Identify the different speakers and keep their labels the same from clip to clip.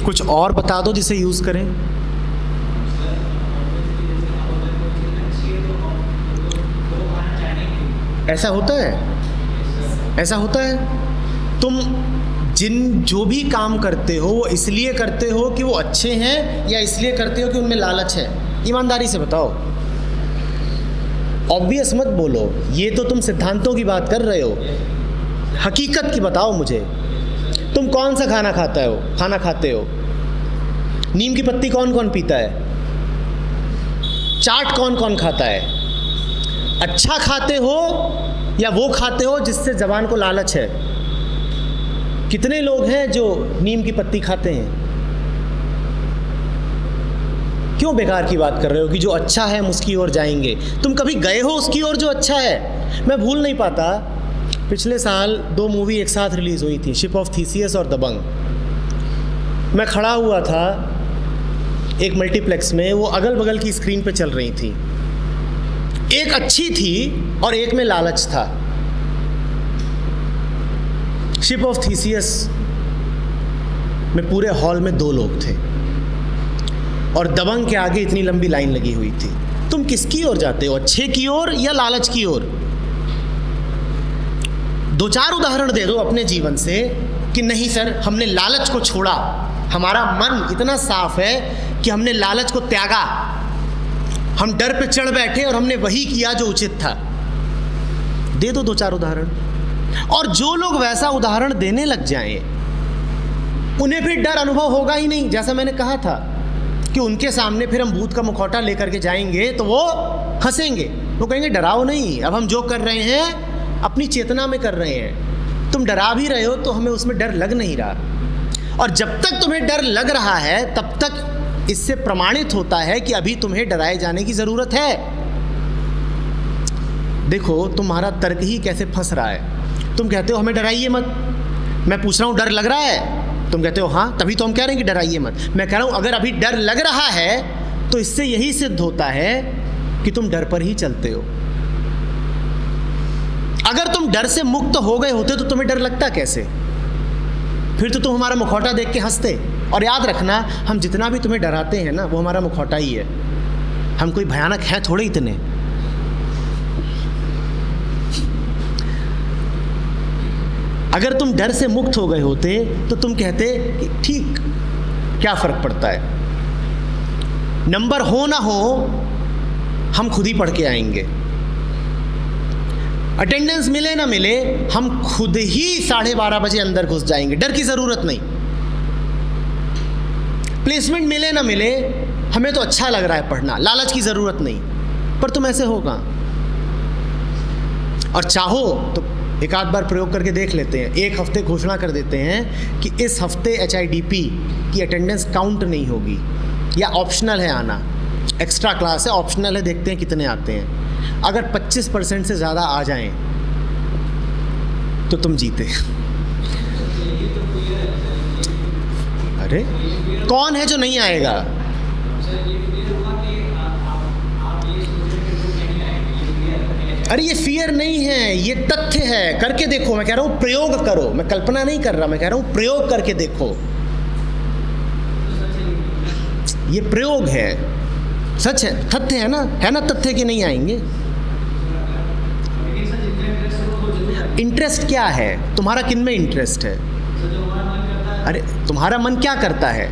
Speaker 1: कुछ और बता दो जिसे यूज़ करें। ऐसा होता है, ऐसा होता है। तुम जो भी काम करते हो वो इसलिए करते हो कि वो अच्छे हैं, या इसलिए करते हो कि उनमें लालच है? ईमानदारी से बताओ। ऑब्वियस मत बोलो, ये तो तुम सिद्धांतों की बात कर रहे हो, हकीकत की बताओ मुझे। तुम कौन सा खाना खाते हो? नीम की पत्ती कौन कौन पीता है? चाट कौन कौन खाता है? अच्छा खाते हो या वो खाते हो जिससे ज़बान को लालच है? कितने लोग हैं जो नीम की पत्ती खाते हैं? क्यों बेकार की बात कर रहे हो कि जो अच्छा है हम उसकी ओर जाएंगे? तुम कभी गए हो उसकी ओर जो अच्छा है? मैं भूल नहीं पाता, पिछले साल 2 मूवी एक साथ रिलीज़ हुई थी, शिप ऑफ थीसियस और दबंग। मैं खड़ा हुआ था एक मल्टीप्लेक्स में, वो अगल बगल की स्क्रीन पे चल रही थी। एक अच्छी थी और एक में लालच था। शिप ऑफ थीसियस में पूरे हॉल में 2 लोग थे और दबंग के आगे इतनी लंबी लाइन लगी हुई थी। तुम किसकी ओर जाते हो, अच्छे की ओर या लालच की ओर? 2-4 उदाहरण दे दो अपने जीवन से कि नहीं सर हमने लालच को छोड़ा, हमारा मन इतना साफ है कि हमने लालच को त्यागा, हम डर पे चढ़ बैठे और हमने वही किया जो उचित था। दे दो 2-4 उदाहरण। और जो लोग वैसा उदाहरण देने लग जाएं, उन्हें फिर डर अनुभव होगा ही नहीं। जैसा मैंने कहा था कि उनके सामने फिर हम भूत का मुखौटा लेकर के जाएंगे तो वो हंसेंगे, वो कहेंगे डराओ नहीं, अब हम जो कर रहे हैं अपनी चेतना में कर रहे हैं। तुम डरा भी रहे हो तो हमें उसमें डर लग नहीं रहा। और जब तक तुम्हें डर लग रहा है तब तक इससे प्रमाणित होता है कि अभी तुम्हें डराए जाने की ज़रूरत है। देखो तुम्हारा तर्क ही कैसे फंस रहा है। तुम कहते हो हमें डराइए मत, मैं पूछ रहा हूँ डर लग रहा है? तुम कहते हो हाँ, तभी तो हम कह रहे हैं कि डराइए मत। मैं कह रहा हूँ अगर अभी डर लग रहा है तो इससे यही सिद्ध होता है कि तुम डर पर ही चलते हो। अगर तुम डर से मुक्त हो गए होते तो तुम्हें डर लगता कैसे? फिर तो तुम हमारा मुखौटा देख के हंसते। और याद रखना, हम जितना भी तुम्हें डराते हैं ना वो हमारा मुखौटा ही है, हम कोई भयानक हैं थोड़े इतने। अगर तुम डर से मुक्त हो गए होते तो तुम कहते कि ठीक, क्या फ़र्क पड़ता है, नंबर हो ना हो हम खुद ही पढ़ के आएंगे, अटेंडेंस मिले ना मिले हम खुद ही 12:30 बजे अंदर घुस जाएंगे, डर की ज़रूरत नहीं। प्लेसमेंट मिले ना मिले हमें तो अच्छा लग रहा है पढ़ना, लालच की ज़रूरत नहीं। पर तुम ऐसे होगा। और चाहो तो एक आध बार प्रयोग करके देख लेते हैं। एक हफ्ते घोषणा कर देते हैं कि इस हफ्ते HIDP की अटेंडेंस काउंट नहीं होगी, या ऑप्शनल है आना, एक्स्ट्रा क्लास है, ऑप्शनल है, देखते हैं कितने आते हैं। अगर 25% से ज़्यादा आ जाएं तो तुम जीते। अरे कौन है जो नहीं आएगा? अरे ये फियर नहीं है, ये तथ्य है। करके देखो, मैं कह रहा हूँ प्रयोग करो, मैं कल्पना नहीं कर रहा, मैं कह रहा हूँ प्रयोग करके देखो। ये प्रयोग है, सच है, तथ्य है ना तथ्य के नहीं आएंगे। इंटरेस्ट क्या है तुम्हारा, किन में इंटरेस्ट है? अरे तुम्हारा मन क्या करता है?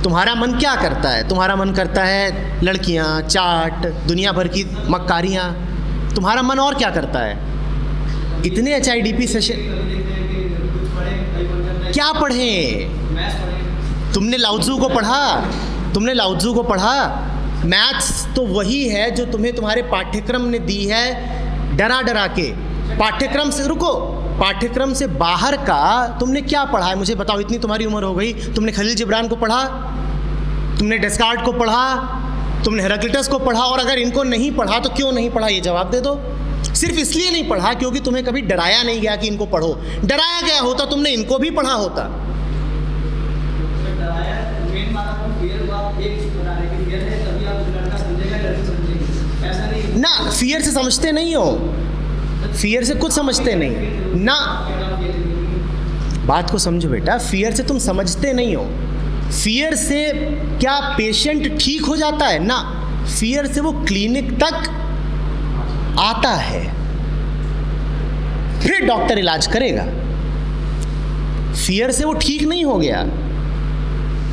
Speaker 1: तुम्हारा मन क्या करता है? तुम्हारा मन करता है लड़कियां, चाट, दुनिया भर की मक्कारियां। तुम्हारा मन और क्या करता है? इतने HIDP सेशन क्या पढ़ें? तुमने लाउत्ज़ू को पढ़ा? तुमने लाउत्ज़ू को पढ़ा? मैथ्स तो वही है जो तुम्हें तुम्हारे पाठ्यक्रम ने दी है, डरा डरा के। पाठ्यक्रम से रुको, पाठ्यक्रम से बाहर का तुमने क्या पढ़ा है मुझे बताओ। इतनी तुम्हारी उम्र हो गई, तुमने खलील जिब्रान को पढ़ा, तुमने डेस्कार्ट को पढ़ा, तुमने हेराक्लिटस को पढ़ा? और अगर इनको नहीं पढ़ा तो क्यों नहीं पढ़ा, ये जवाब दे दो। सिर्फ इसलिए नहीं पढ़ा क्योंकि तुम्हें कभी डराया नहीं गया कि इनको पढ़ो। डराया गया होता तुमने इनको भी पढ़ा होता। ना फियर से समझते नहीं हो, फियर से कुछ समझते नहीं ना। बात को समझो बेटा, फियर से तुम समझते नहीं हो। फियर से क्या पेशेंट ठीक हो जाता है? ना, फियर से वो क्लिनिक तक आता है, फिर डॉक्टर इलाज करेगा। फियर से वो ठीक नहीं हो गया,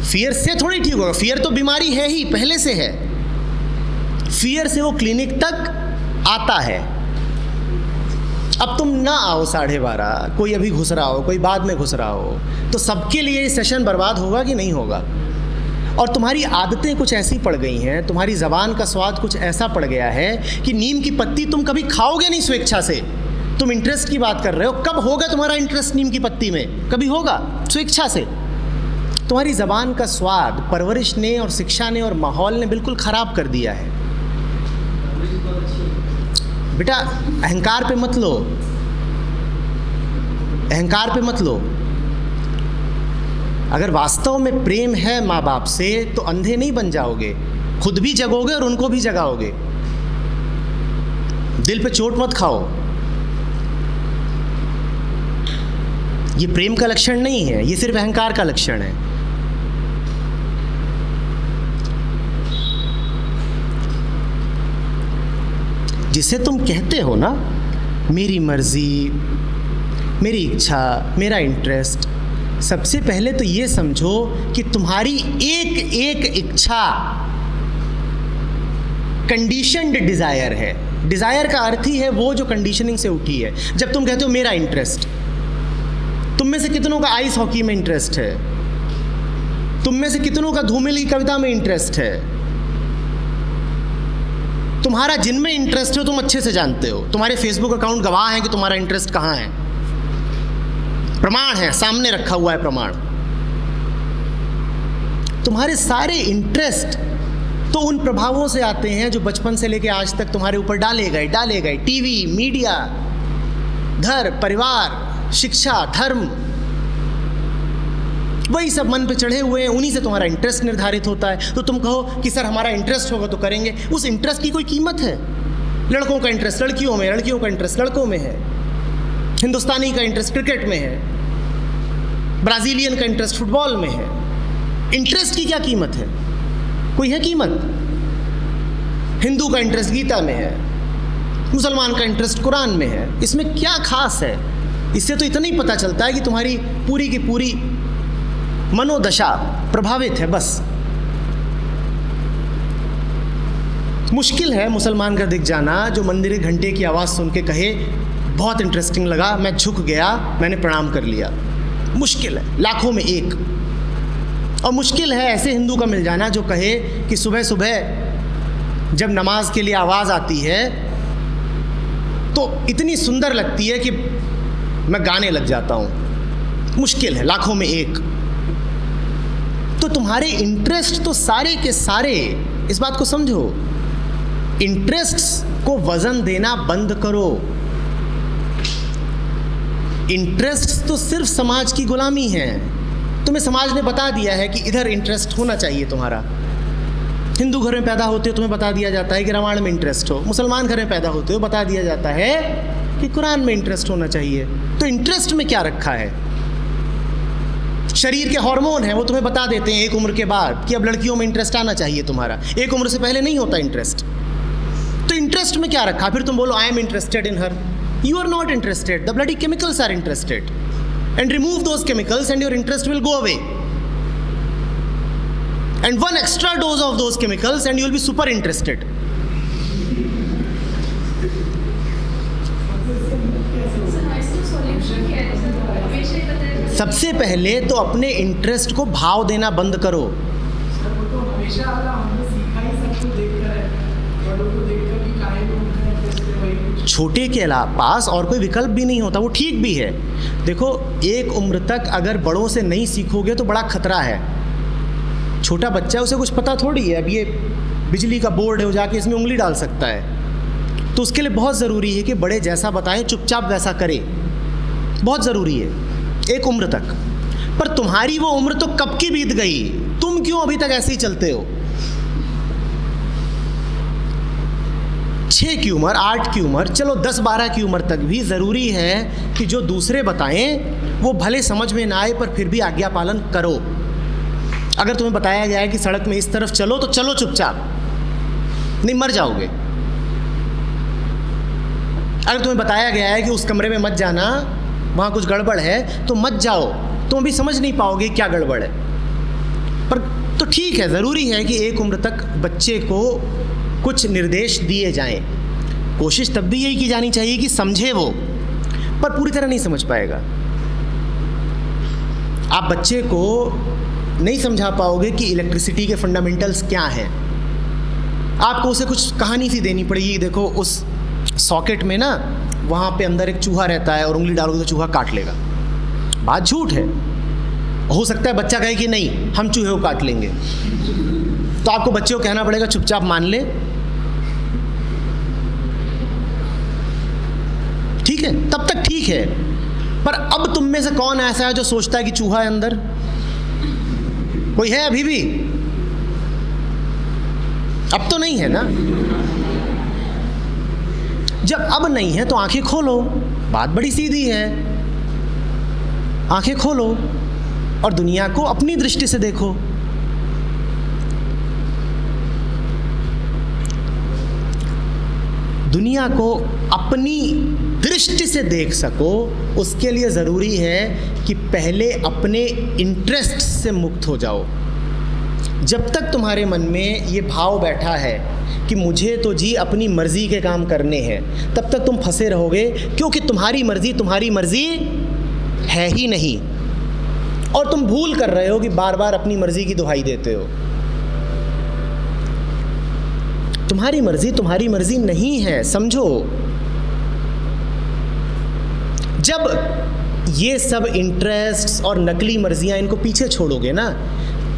Speaker 1: फियर से थोड़ी ठीक होगा, फियर तो बीमारी है ही, पहले से है। फियर से वो क्लिनिक तक आता है। अब तुम ना आओ 12:30, कोई अभी घुस रहा हो, कोई बाद में घुस रहा हो, तो सबके लिए ये सेशन बर्बाद होगा कि नहीं होगा? और तुम्हारी आदतें कुछ ऐसी पड़ गई हैं, तुम्हारी ज़बान का स्वाद कुछ ऐसा पड़ गया है कि नीम की पत्ती तुम कभी खाओगे नहीं स्वेच्छा से। तुम इंटरेस्ट की बात कर रहे हो, कब होगा तुम्हारा इंटरेस्ट नीम की पत्ती में? कभी होगा स्वेच्छा से? तुम्हारी ज़बान का स्वाद परवरिश ने और शिक्षा ने और माहौल ने बिल्कुल ख़राब कर दिया है। बेटा अहंकार पे मत लो, अहंकार पे मत लो। अगर वास्तव में प्रेम है माँ बाप से तो अंधे नहीं बन जाओगे, खुद भी जगोगे और उनको भी जगाओगे। दिल पे चोट मत खाओ, ये प्रेम का लक्षण नहीं है, ये सिर्फ अहंकार का लक्षण है। जिसे तुम कहते हो ना मेरी मर्जी, मेरी इच्छा, मेरा इंटरेस्ट, सबसे पहले तो ये समझो कि तुम्हारी एक एक इच्छा कंडीशनड डिज़ायर है। डिज़ायर का अर्थ ही है वो जो कंडीशनिंग से उठी है। जब तुम कहते हो मेरा इंटरेस्ट, तुम में से कितनों का आइस हॉकी में इंटरेस्ट है? तुम में से कितनों का धूमिल की कविता में इंटरेस्ट है? तुम्हारा जिनमें इंटरेस्ट हो तुम अच्छे से जानते हो। तुम्हारे फेसबुक अकाउंट गवाह हैं कि तुम्हारा इंटरेस्ट कहाँ है, प्रमाण है, सामने रखा हुआ है प्रमाण। तुम्हारे सारे इंटरेस्ट तो उन प्रभावों से आते हैं जो बचपन से लेकर आज तक तुम्हारे ऊपर डाले गए। टीवी, मीडिया, घर, परिवार, शिक्षा, धर्म, वही सब मन पे चढ़े हुए हैं, उन्हीं से तुम्हारा इंटरेस्ट निर्धारित होता है। तो तुम कहो कि सर हमारा इंटरेस्ट होगा तो करेंगे, उस इंटरेस्ट की कोई कीमत है? लड़कों का इंटरेस्ट लड़कियों में, लड़कियों का इंटरेस्ट लड़कों में है, हिंदुस्तानी का इंटरेस्ट क्रिकेट में है, ब्राज़ीलियन का इंटरेस्ट फुटबॉल में है। इंटरेस्ट की क्या कीमत है? कोई है कीमत? हिंदू का इंटरेस्ट गीता में है, मुसलमान का इंटरेस्ट कुरान में है, इसमें क्या खास है? इससे तो इतना ही पता चलता है कि तुम्हारी पूरी की पूरी मनोदशा प्रभावित है, बस। मुश्किल है मुसलमान का दिख जाना जो मंदिर के घंटे की आवाज़ सुन के कहे बहुत इंटरेस्टिंग लगा, मैं झुक गया, मैंने प्रणाम कर लिया। मुश्किल है, लाखों में एक। और मुश्किल है ऐसे हिंदू का मिल जाना जो कहे कि सुबह सुबह जब नमाज के लिए आवाज़ आती है तो इतनी सुंदर लगती है कि मैं गाने लग जाता हूँ। मुश्किल है, लाखों में एक। तो तुम्हारे इंटरेस्ट तो सारे के सारे, इस बात को समझो, इंटरेस्ट्स को वजन देना बंद करो। इंटरेस्ट्स तो सिर्फ समाज की गुलामी है। तुम्हें समाज ने बता दिया है कि इधर इंटरेस्ट होना चाहिए तुम्हारा। हिंदू घर में पैदा होते हो तुम्हें बता दिया जाता है कि रामायण में इंटरेस्ट हो, मुसलमान घर में पैदा होते हो बता दिया जाता है कि कुरान में इंटरेस्ट होना चाहिए। तो इंटरेस्ट में क्या रखा है? शरीर के हार्मोन हैं, वो तुम्हें बता देते हैं एक उम्र के बाद कि अब लड़कियों में इंटरेस्ट आना चाहिए तुम्हारा। एक उम्र से पहले नहीं होता इंटरेस्ट। तो इंटरेस्ट में क्या रखा? फिर तुम बोलो I am interested in her. You are not interested, the bloody chemicals are interested, and remove those chemicals and your interest will go away, and one extra dose of those chemicals and you will be super interested. सबसे पहले तो अपने interest को भाव देना बंद करो। छोटे के पास और कोई विकल्प भी नहीं होता, वो ठीक भी है। देखो, एक उम्र तक अगर बड़ों से नहीं सीखोगे तो बड़ा खतरा है। छोटा बच्चा है, उसे कुछ पता थोड़ी है, अब ये बिजली का बोर्ड है, वो जाके इसमें उंगली डाल सकता है। तो उसके लिए बहुत ज़रूरी है कि बड़े जैसा बताएं चुपचाप वैसा करे, बहुत ज़रूरी है एक उम्र तक। पर तुम्हारी वो उम्र तो कब की बीत गई, तुम क्यों अभी तक ऐसे ही चलते हो? 6 की उम्र, 8 की उम्र, चलो 10-12 की उम्र तक भी ज़रूरी है कि जो दूसरे बताएं वो भले समझ में ना आए पर फिर भी आज्ञा पालन करो। अगर तुम्हें बताया गया है कि सड़क में इस तरफ चलो तो चलो चुपचाप, नहीं मर जाओगे। अगर तुम्हें बताया गया है कि उस कमरे में मत जाना, वहाँ कुछ गड़बड़ है, तो मत जाओ। तुम अभी समझ नहीं पाओगे क्या गड़बड़ है, पर तो ठीक है, ज़रूरी है कि एक उम्र तक बच्चे को कुछ निर्देश दिए जाएं। कोशिश तब भी यही की जानी चाहिए कि समझे वो, पर पूरी तरह नहीं समझ पाएगा। आप बच्चे को नहीं समझा पाओगे कि इलेक्ट्रिसिटी के फंडामेंटल्स क्या हैं। आपको उसे कुछ कहानी सी देनी पड़ेगी, देखो उस सॉकेट में ना वहाँ पे अंदर एक चूहा रहता है और उंगली डालोगे तो चूहा काट लेगा। बात झूठ है। हो सकता है बच्चा कहे कि नहीं हम चूहे को काट लेंगे, तो आपको बच्चे को कहना पड़ेगा चुपचाप मान ले, ठीक है, तब तक ठीक है। पर अब तुम में से कौन ऐसा है जो सोचता है कि चूहा है अंदर? कोई है अभी भी? अब तो नहीं है ना। जब अब नहीं है तो आंखें खोलो, बात बड़ी सीधी है। आंखें खोलो और दुनिया को अपनी दृष्टि से देखो। दुनिया को अपनी दृष्टि से देख सको, उसके लिए ज़रूरी है कि पहले अपने इंटरेस्ट से मुक्त हो जाओ। जब तक तुम्हारे मन में ये भाव बैठा है कि मुझे तो जी अपनी मर्ज़ी के काम करने हैं, तब तक तुम फंसे रहोगे, क्योंकि तुम्हारी मर्ज़ी है ही नहीं। और तुम भूल कर रहे हो कि बार बार अपनी मर्ज़ी की दुहाई देते हो। तुम्हारी मर्ज़ी नहीं है, समझो। जब ये सब इंटरेस्ट्स और नकली मर्जियाँ इनको पीछे छोड़ोगे ना,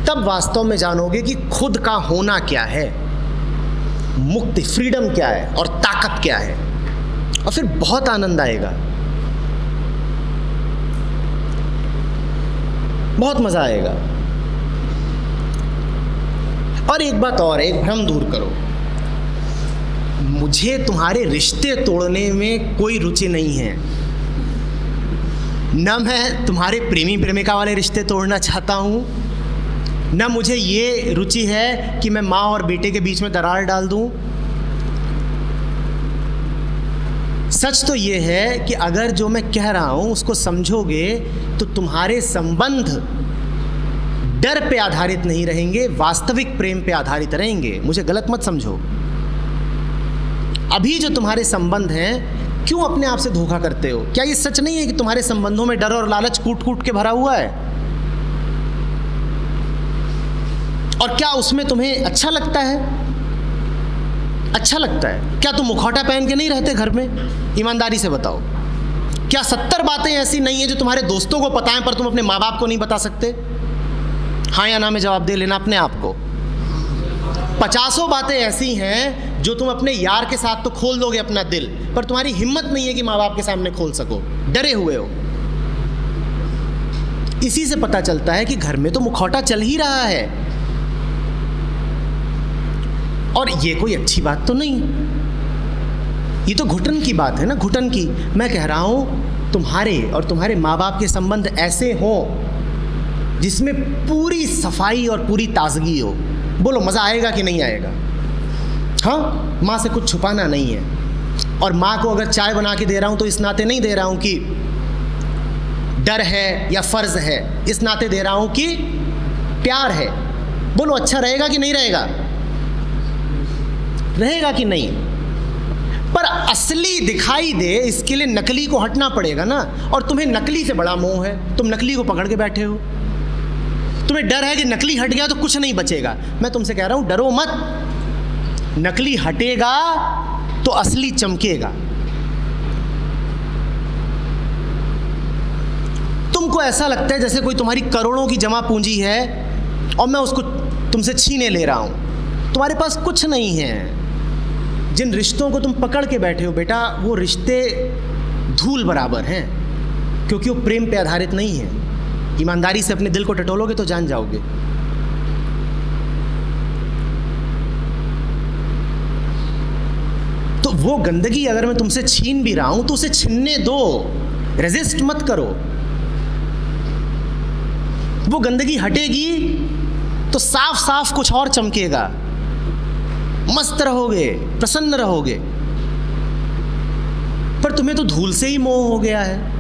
Speaker 1: तब वास्तव में जानोगे कि खुद का होना क्या है, मुक्ति, फ्रीडम क्या है और ताकत क्या है, और फिर बहुत आनंद आएगा, बहुत मज़ा आएगा। और एक बात और, एक भ्रम दूर करो, मुझे तुम्हारे रिश्ते तोड़ने में कोई रुचि नहीं है। न मैं तुम्हारे प्रेमी प्रेमिका वाले रिश्ते तोड़ना चाहता हूँ, न मुझे ये रुचि है कि मैं माँ और बेटे के बीच में दरार डाल दूँ। सच तो ये है कि अगर जो मैं कह रहा हूँ उसको समझोगे तो तुम्हारे संबंध डर पे आधारित नहीं रहेंगे, वास्तविक प्रेम पे आधारित रहेंगे। मुझे गलत मत समझो। अभी जो तुम्हारे संबंध हैं, क्यों अपने आप से धोखा करते हो? क्या ये सच नहीं है कि तुम्हारे संबंधों में डर और लालच कूट कूट के भरा हुआ है? और क्या उसमें तुम्हें अच्छा लगता है? अच्छा लगता है? क्या तुम मुखौटा पहन के नहीं रहते घर में? ईमानदारी से बताओ। क्या 70 बातें ऐसी नहीं है जो तुम्हारे दोस्तों को पता है पर तुम अपने माँ बाप को नहीं बता सकते? हाँ या ना में जवाब दे लेना अपने आप को। 50 बातें ऐसी हैं जो तुम अपने यार के साथ तो खोल दोगे अपना दिल, पर तुम्हारी हिम्मत नहीं है कि माँ बाप के सामने खोल सको, डरे हुए हो। इसी से पता चलता है कि घर में तो मुखौटा चल ही रहा है, और ये कोई अच्छी बात तो नहीं। ये तो घुटन की बात है ना, घुटन की। मैं कह रहा हूँ तुम्हारे और तुम्हारे माँ बाप के संबंध ऐसे हों जिसमें पूरी सफाई और पूरी ताजगी हो। बोलो मज़ा आएगा कि नहीं आएगा? हाँ, माँ से कुछ छुपाना नहीं है। और माँ को अगर चाय बना के दे रहा हूँ तो इस नाते नहीं दे रहा हूँ कि डर है या फ़र्ज़ है, इस नाते दे रहा हूँ कि प्यार है। बोलो अच्छा रहेगा कि नहीं रहेगा? रहेगा कि नहीं? पर असली दिखाई दे, इसके लिए नकली को हटना पड़ेगा ना। और तुम्हें नकली से बड़ा मोह है, तुम नकली को पकड़ के बैठे हो। तुम्हें डर है कि नकली हट गया तो कुछ नहीं बचेगा। मैं तुमसे कह रहा हूं डरो मत, नकली हटेगा तो असली चमकेगा। तुमको ऐसा लगता है जैसे कोई तुम्हारी करोड़ों की जमा पूंजी है और मैं उसको तुमसे छीने ले रहा हूं। तुम्हारे पास कुछ नहीं है। जिन रिश्तों को तुम पकड़ के बैठे हो बेटा, वो रिश्ते धूल बराबर हैं, क्योंकि वो प्रेम पे आधारित नहीं है। ईमानदारी से अपने दिल को टटोलोगे तो जान जाओगे। तो वो गंदगी अगर मैं तुमसे छीन भी रहा हूं तो उसे छीनने दो, रेजिस्ट मत करो। वो गंदगी हटेगी तो साफ साफ कुछ और चमकेगा, मस्त रहोगे, प्रसन्न रहोगे। पर तुम्हें तो धूल से ही मोह हो गया है।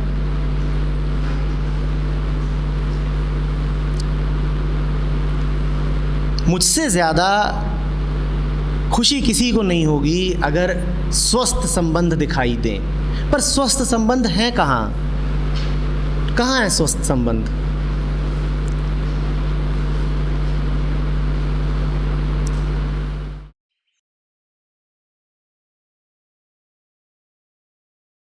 Speaker 1: मुझसे ज़्यादा खुशी किसी को नहीं होगी अगर स्वस्थ संबंध दिखाई दें, पर स्वस्थ संबंध हैं कहाँ? कहाँ है स्वस्थ संबंध?